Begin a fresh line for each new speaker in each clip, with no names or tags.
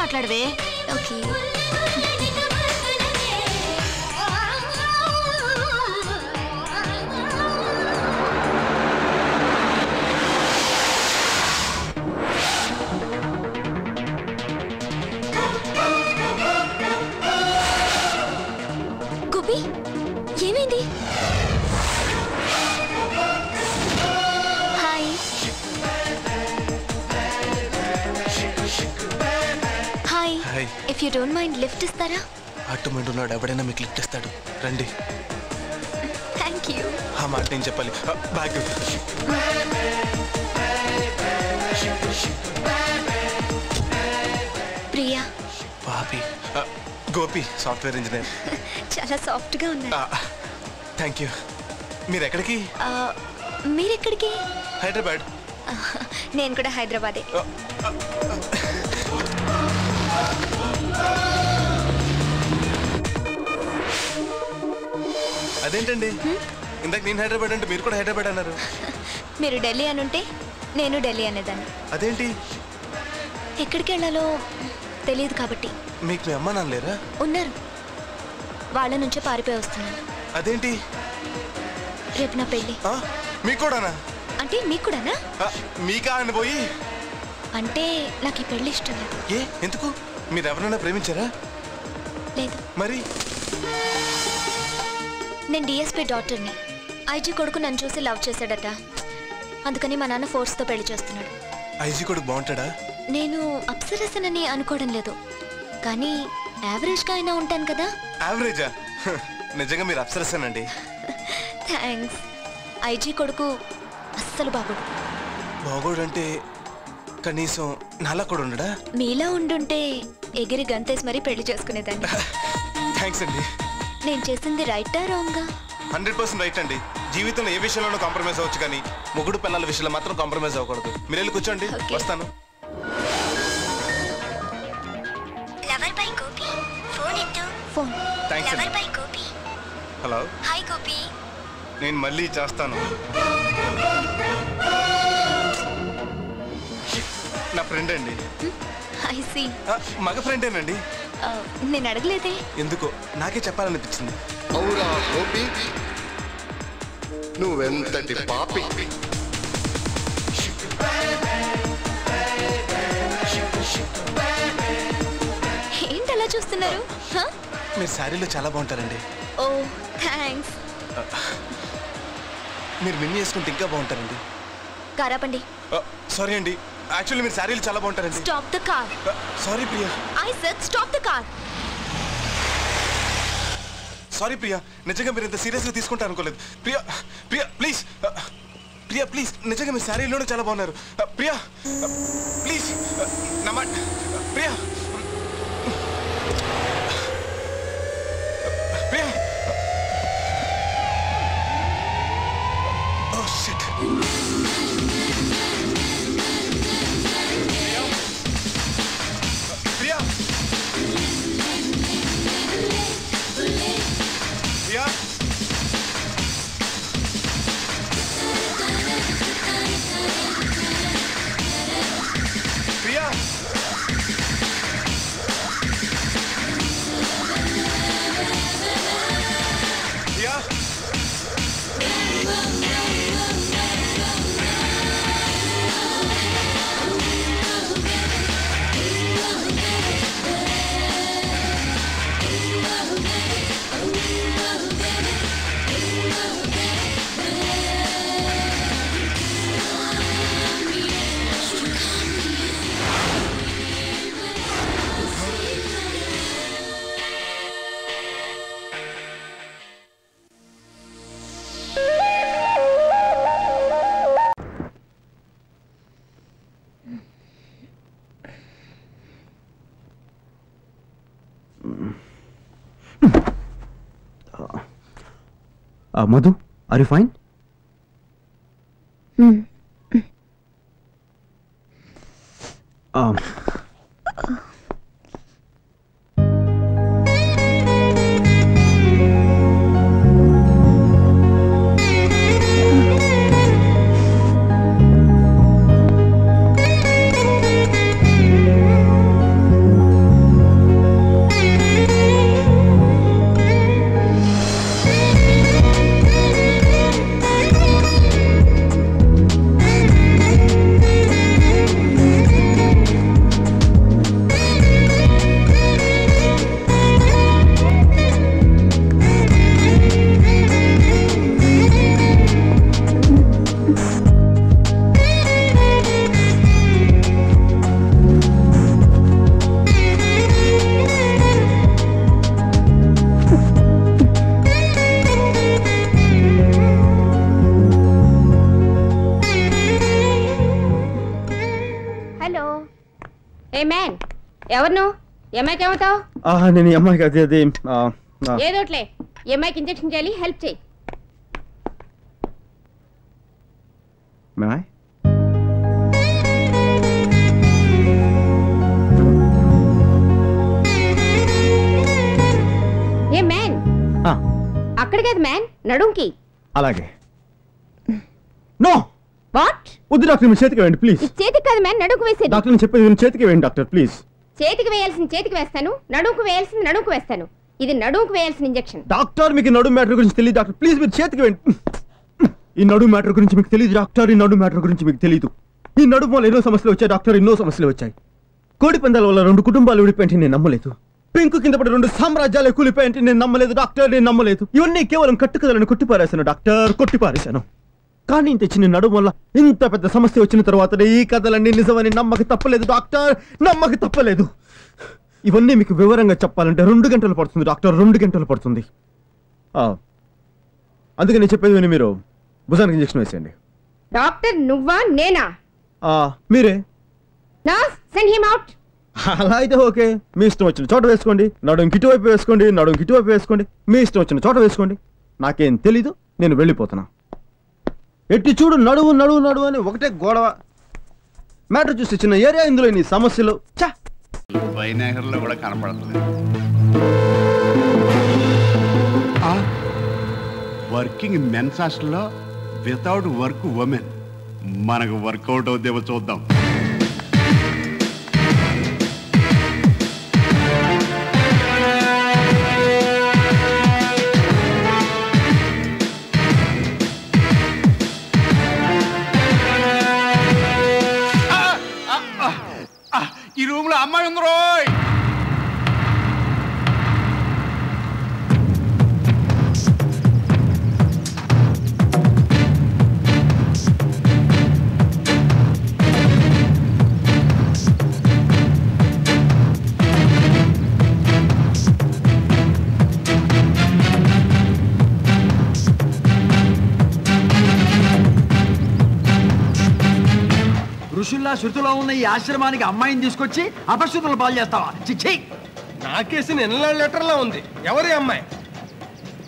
మాట్లాడవే.
ఓకే. గోపి ఏమైంది? Hi. Hi. If you don't mind lift ఇస్తారా?
అటుమంటు ఉన్నాడు, ఎవడైనా మీకు లిఫ్ట్ ఇస్తాడు, రండి.
Thank you.
ఆ మాట నేను చెప్పాలి. బ్యాగ్.
ప్రియా.
పాపి. Gopi, software engineer.
చాలా సాఫ్ట్గా ఉన్నారు.
Thank you. మీరు ఎక్కడికి?
మీరెక్కడికి?
హైదరాబాద్.
నేను కూడా హైదరాబాదే.
అదేంటండి ఇందాక నేను హైదరాబాద్ అంటే మీరు కూడా హైదరాబాద్ అన్నారు.
మీరు ఢిల్లీ అని ఉంటే నేను ఢిల్లీ అనేదాన్ని.
అదేంటి?
ఎక్కడికి వెళ్ళాలో తెలియదు కాబట్టి.
మీకు మీ అమ్మ నాన్న లేరా?
ఉన్నారు, వాళ్ళ నుంచే పారిపోయి వస్తున్నాను.
అదేంటి?
రేపు నా పెళ్ళి.
మీకు కూడానా?
అంటే మీకు కూడానా?
మీకా అని పోయి.
అంటే నాకు ఈ పెళ్ళి ఇష్టం లేదు.
ఏ ఎందుకు? మీరు ఎవరైనా ప్రేమించారా?
లేదు.
మరి
నేను డిఎస్పీ డాక్టర్ని. ఐజీ కొడుకు నన్ను చూసి లవ్ చేశాడట, అందుకని మా నాన్న ఫోర్స్తో పెళ్లి చేస్తున్నాడు.
ఐజీ కొడుకు బాగుంటాడా?
నేను అప్సరసనని అనుకోవడం లేదు, కానీ యావరేజ్గా అయినా ఉంటాను కదా.
యావరేజా? నిజంగా మీరు అప్సరసనండి.
థ్యాంక్స్. ఐజీ కొడుకు అస్సలు బాగోడు.
బాగోడు అంటే కనీసం నాలా కూడా ఉండడా?
మీలా ఉండుంటే ఎగిరి గంతేసి మరీ పెళ్లి చేసుకునేదాన్ని.
థ్యాంక్స్ అండి.
నేను చేసింది రైటా రాంగా?
100% రైట్ అండి. జీవితంలో ఏ విషయంలోనూ కాంప్రమైజ్ అవ్వచ్చు, కానీ మొగుడు పిల్లల విషయంలో మాత్రం కాంప్రమైజ్ అవ్వకూడదు. మీరు వెళ్ళి కూర్చోండి, వస్తాను.
ఫోన్.
థ్యాంక్స్ అండి. హలో.
హాయ్ గోపి.
నేను మళ్ళీ చేస్తాను. నా ఫ్రెండ్ అండి.
I see.
మగ ఫ్రెండేనండి.
నేను అడగలేదే.
ఎందుకో నాకే చెప్పాలనిపించింది.
అవురా గోపి, నువ్వెంతటి పాపి.
ఏంటి అలా చూస్తున్నారు?
మీరు శారీలో చాలా బాగుంటారండి.
ఓ థ్యాంక్స్.
మీరు మిన్ని వేసుకుంటే ఇంకా బాగుంటారండి.
కారాపండి.
సారీ అండి, యాక్చువల్లీ మీరు శారీలు చాలా బాగుంటారండి.
Stop the car.
Sorry Priya.
I said stop the car.
Sorry Priya, నిజంగా మీరు ఇంత సీరియస్గా తీసుకుంటారు అనుకోలేదు. ప్రియా ప్రియా ప్లీజ్, ప్రియా ప్లీజ్, నిజంగా మీ శారీలోనే చాలా బాగున్నారు. ప్రియా ప్లీజ్, నమ్మ Priya. Priya. Oh shit. Priya. Priya. Priya. Priya.
Madhu, are you fine?
Hey man ఎవరు నువ్వు అమ్మాయికి ఏమవుతావు?
నేను ఈ అమ్మాయికి అది
ఏదోట్లే ఈ అమ్మాయికి ఇంజెక్షన్ చేయాలి, హెల్ప్ చేయి. ఏ మ్యాన్ అక్కడ కాదు మ్యాన్, నడుంకి.
అలాగే. Know
what?
వద్దు డాక్టర్, మీ చేతికి వేయండి ప్లీజ్.
చేతికి కాదు మ్యాన్, నడుంకు వేసేది.
డాక్టర్ నేను చెప్పేది చేతికి వేయండి డాక్టర్ ప్లీజ్.
చేతికి వేయాల్సింది చేతికి వేస్తాను, నడుంకు వేయాల్సింది నడుంకు వేస్తాను. ఇది నడుంకు వేయాల్సిన ఇంజెక్షన్.
డాక్టర్ మీకు నడు మ్యాటర్ గురించి తెలియదు డాక్టర్, ప్లీజ్ మీరు చేతికి వేయండి. ఈ నడు మ్యాటర్ గురించి మీకు తెలియదు డాక్టర్, ఈ నడు మ్యాటర్ గురించి మీకు తెలియదు. ఈ నడుము వల్ల ఎన్నో సమస్యలు వచ్చాయి డాక్టర్, ఎన్నో సమస్యలు వచ్చాయి. కోడి పందాల వల్ల 2 కుటుంబాలు విడిపోయింటే నేను నమ్మలేదు. పెంకు కింద పడి 2 సామ్రాజ్యాలు కూలిపోయింటే నేను నమ్మలేదు డాక్టర్, నేను నమ్మలేదు. ఇవన్నీ కేవలం కట్టుకథలను కొట్టిపారేశాను డాక్టర్, కొట్టిపారేశాను. కానీ ఇంత చిన్న నడుము వల్ల ఇంత పెద్ద సమస్య వచ్చిన తర్వాత ఈ కథలన్నీ నిజమని నమ్మక తప్పలేదు డాక్టర్, నమ్మక తప్పలేదు. ఇవన్నీ మీకు వివరంగా చెప్పాలంటే 2 గంటలు పడుతుంది డాక్టర్, 2 గంటలు పడుతుంది. అందుకే నేను చెప్పేది విని మీరు భుజానికి ఇంజెక్షన్ వేసేయండి.
డాక్టర్ నువ్వా నేనా?
మీరే.
Nurse send him out.
అలా అయితే ఓకే, మీ ఇష్టం వచ్చిన చోట వేసుకోండి. నడుం కిటువైపు వేసుకోండి, నడుం కిటువైపు వేసుకోండి, మీ ఇష్టం వచ్చిన చోట వేసుకోండి. నాకేం తెలీదు, నేను వెళ్ళిపోతున్నా. ఎట్టి చూడు నడువు నడువు నడువు అని ఒకటే గొడవ. మ్యాటర్ చూసి చిన్న ఏరియా, ఇందులో నీ సమస్యలు
వైనాగర్లో కూడా కనపడలేదు. వర్కింగ్ మెన్స్ హాస్టల్లో వితౌట్ వర్క్ ఉమెన్. మనకు వర్కౌట్ అవుతామో చూద్దాం. ఈ రూమ్ లో అమ్మాయి ఉంది రోయ్.
ఋషుల్లా శృతిలో ఉన్న ఈ ఆశ్రమానికి అమ్మాయిని తీసుకొచ్చి అపశృతులు పాలు చేస్తావా? చిచ్చి,
నాకేసి నిన్న లెటర్లో ఉంది. ఎవరి అమ్మాయి?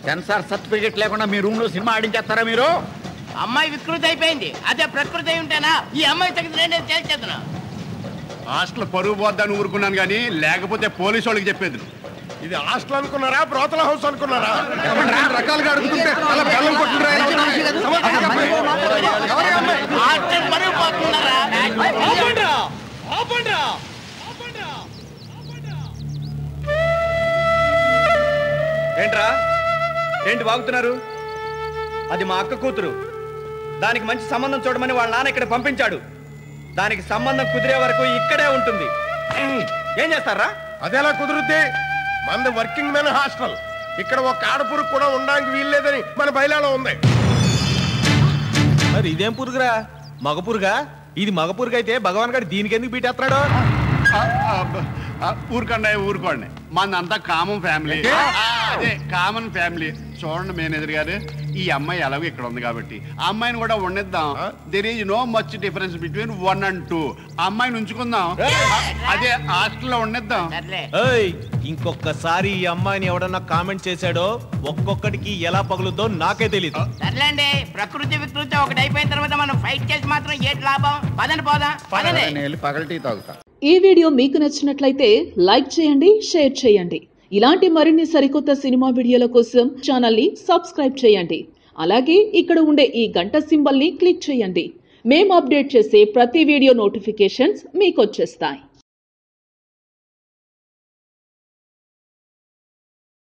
సెన్సార్ సర్టిఫికేట్ లేకుండా మీ రూమ్ లో సినిమా ఆడించేస్తారా మీరు?
అమ్మాయి వికృతి అయిపోయింది. అదే ప్రకృతి ఉంటేనా ఈ అమ్మాయి తగ్గితే నేను తేల్చేద్దునా.
హాస్టల్ పరుగు పోద్దాన్ని ఊరుకున్నాను కానీ లేకపోతే పోలీసు వాళ్ళకి చెప్పేది.
ఇది హాస్టల్ అనుకున్నారా, బ్రోతల హౌస్ అనుకున్నారా?
రకాలుగా అడుగుతుంటే అలా బెల్లం కొట్టుకుంటారా?
హాస్టల్ పరుగు పోతున్నారా?
ఏంట్రా, ఏంటి వాగుతున్నారు? అది మా అక్క కూతురు. దానికి మంచి సంబంధం చూడమని వాళ్ళ నాన్న ఇక్కడ పంపించాడు. దానికి సంబంధం కుదిరే వరకు ఇక్కడే ఉంటుంది. ఏం చేస్తారా?
అదేలా కుదురుద్ది? మనది వర్కింగ్ మెన్ హాస్టల్. ఇక్కడ ఒక ఆడపురుగు కూడా ఉండడానికి వీల్లేదని మన బయలాలో ఉంది.
మరి ఇదేం పురుగురా? మగ పురుగా? ఇది మగ పురుగు అయితే భగవాన్ గారు దీనికి ఎందుకు బీటేస్తున్నాడు?
ఊరుకోండి. మందంతా కామన్ ఫ్యామిలీ. అదే కామన్ ఫ్యామిలీ. చూడండి మేనేజర్ గారు, ఈ అమ్మాయి ఎలాగో ఇక్కడ ఉంది కాబట్టి ఆ అమ్మాయిని కూడా వండిద్దాం. There is no much difference between 1 and 2. ఆ అమ్మాయిని ఉంచుకుందాం. అదే హాస్టల్లో వండిద్దాం.
ఇంకొకసారి ఈ అమ్మాయిని ఎవడన్నా కామెంట్ చేశాడో ఒక్కొక్కడికి ఎలా పగులుతో నాకే తెలీదు.
సర్లేండి, ప్రకృతి వికృతి ఒకటి అయిపోయిన తర్వాత మనం ఫైట్ చేసి మాత్రం ఏంటి లాభం? పదండి పోదాం.
పగల టీ తాగుతా.
ఈ వీడియో మీకు నచ్చినట్లయితే లైక్ చేయండి, షేర్ చేయండి. ఇలాంటి మరిన్ని సరికొత్త సినిమా వీడియోల కోసం ఛానల్ ని సబ్స్క్రైబ్ చేయండి. అలాగే ఇక్కడ ఉండే ఈ గంట సింబల్ ని క్లిక్ చేయండి. మేము అప్డేట్ చేసే ప్రతి వీడియో నోటిఫికేషన్స్ మీకు వచ్చేస్తాయి.